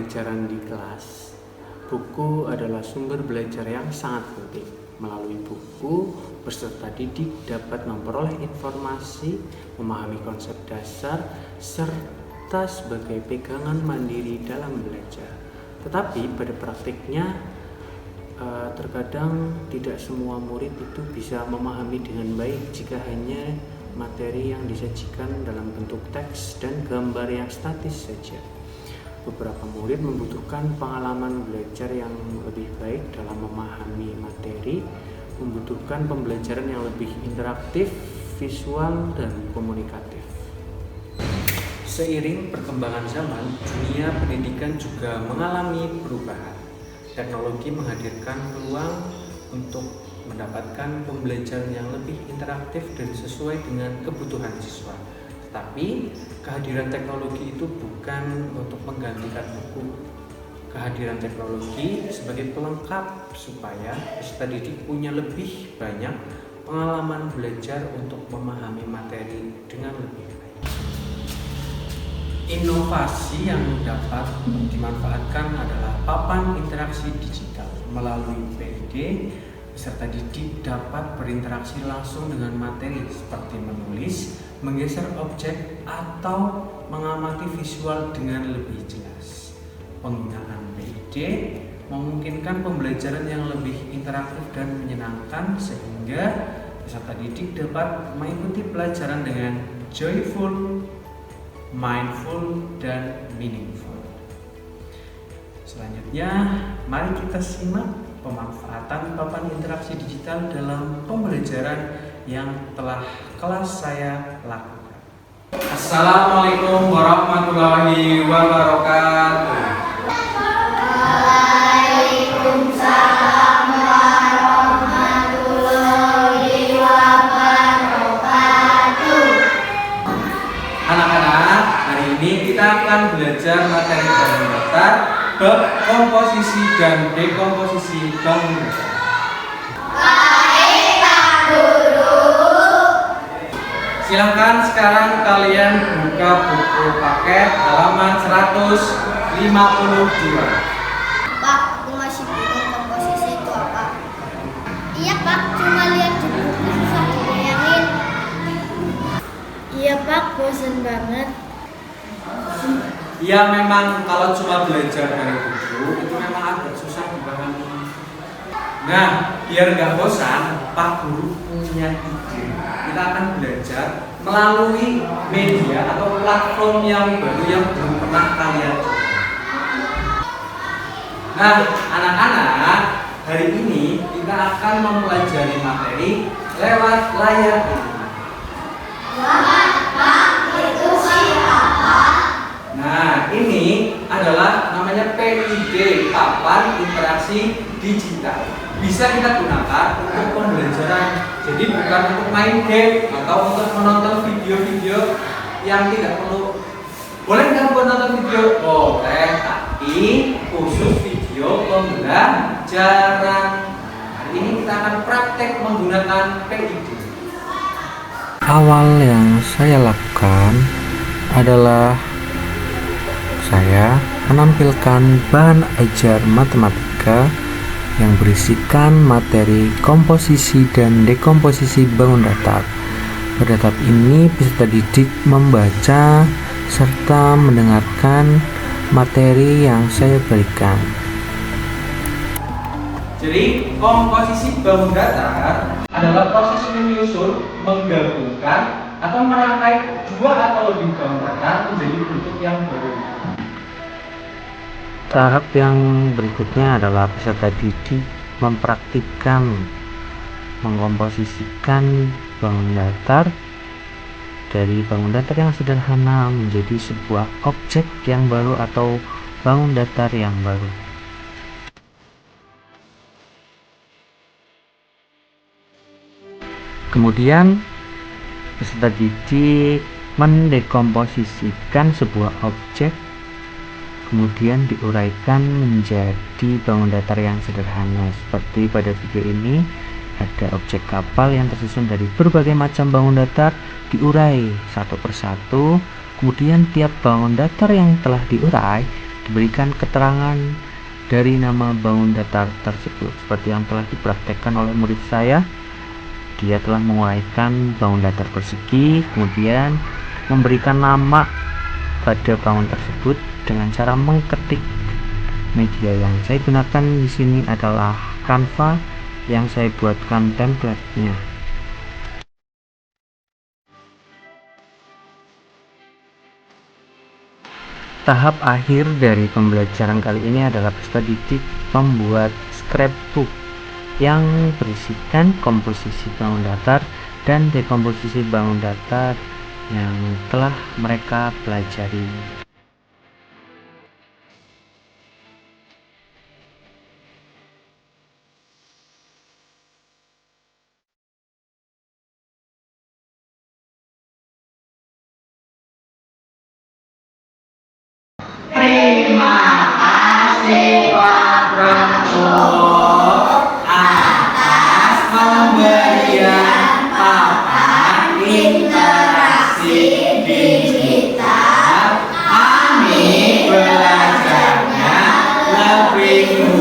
pembelajaran di kelas, buku adalah sumber belajar yang sangat penting. Melalui buku, peserta didik dapat memperoleh informasi, memahami konsep dasar, serta sebagai pegangan mandiri dalam belajar. Tetapi pada praktiknya, terkadang tidak semua murid itu bisa memahami dengan baik jika hanya materi yang disajikan dalam bentuk teks dan gambar yang statis saja. Beberapa murid membutuhkan pengalaman belajar yang lebih baik dalam memahami materi, membutuhkan pembelajaran yang lebih interaktif, visual, dan komunikatif. Seiring perkembangan zaman, dunia pendidikan juga mengalami perubahan. Teknologi menghadirkan peluang untuk mendapatkan pembelajaran yang lebih interaktif dan sesuai dengan kebutuhan siswa. Tetapi kehadiran teknologi itu bukan untuk menggantikan buku. Kehadiran teknologi sebagai pelengkap supaya peserta didik punya lebih banyak pengalaman belajar untuk memahami materi dengan lebih baik. Inovasi yang dapat dimanfaatkan adalah papan interaksi digital. Melalui PID, peserta didik dapat berinteraksi langsung dengan materi seperti menulis, menggeser objek, atau mengamati visual dengan lebih jelas. Penggunaan PID memungkinkan pembelajaran yang lebih interaktif dan menyenangkan sehingga peserta didik dapat mengikuti pelajaran dengan joyful, mindful, dan meaningful. Selanjutnya, mari kita simak pemanfaatan papan interaksi digital dalam pembelajaran yang telah kelas saya lakukan. Assalamualaikum warahmatullahi wabarakatuh. Waalaikumsalam warahmatullahi wabarakatuh. Anak-anak, hari ini kita akan belajar materi bangun datar, bab komposisi dan dekomposisi bangun datar. Baik, Pak Guru. Silakan sekarang kalian buka buku paket halaman 152. Pak, aku masih bingung komposisi itu apa. Iya, Pak, cuma lihat di buku susah dibayangin. Iya, Pak, bosan banget. Ya memang kalau cuma belajar dari buku itu memang agak susah dipahami. Nah, biar nggak bosan, Pak Guru punya ide. Kita akan belajar melalui media atau platform yang baru yang belum pernah kalian coba. Nah, anak-anak, hari ini kita akan mempelajari materi lewat layar internet. Wah, Pak, itu siapa? Nah, ini adalah namanya PID, papan interaksi digital. Bisa kita gunakan untuk pembelajaran. Jadi bukan untuk main game atau untuk menonton video-video yang tidak perlu. Boleh nggak buat nonton video? Boleh, tapi khusus video pembelajaran. Hari ini kita akan praktek menggunakan PID. Awal yang saya lakukan adalah saya menampilkan bahan ajar matematika yang berisikan materi komposisi dan dekomposisi bangun datar. Pada tahap ini peserta didik membaca serta mendengarkan materi yang saya berikan. Jadi komposisi bangun datar adalah proses menyusun, menggabungkan, atau merangkai dua atau lebih bangun datar menjadi bentuk yang baru. Tahap yang berikutnya adalah peserta didik mempraktikkan mengkomposisikan bangun datar dari bangun datar yang sederhana menjadi sebuah objek yang baru atau bangun datar yang baru. Kemudian peserta didik mendekomposisikan sebuah objek, kemudian diuraikan menjadi bangun datar yang sederhana. Seperti pada video ini, ada objek kapal yang tersusun dari berbagai macam bangun datar, diurai satu persatu. Kemudian tiap bangun datar yang telah diurai diberikan keterangan dari nama bangun datar tersebut. Seperti yang telah dipraktekkan oleh murid saya, dia telah menguraikan bangun datar persegi, kemudian memberikan nama pada bangun tersebut dengan cara mengketik. Media yang saya gunakan di sini adalah Canva yang saya buatkan template-nya. Tahap akhir dari pembelajaran kali ini adalah peserta didik membuat scrapbook yang berisikan komposisi bangun datar dan dekomposisi bangun datar yang telah mereka pelajari. Terima kasih Pak Prof atas pemberian papan interaksi digital. Kami belajarnya lebih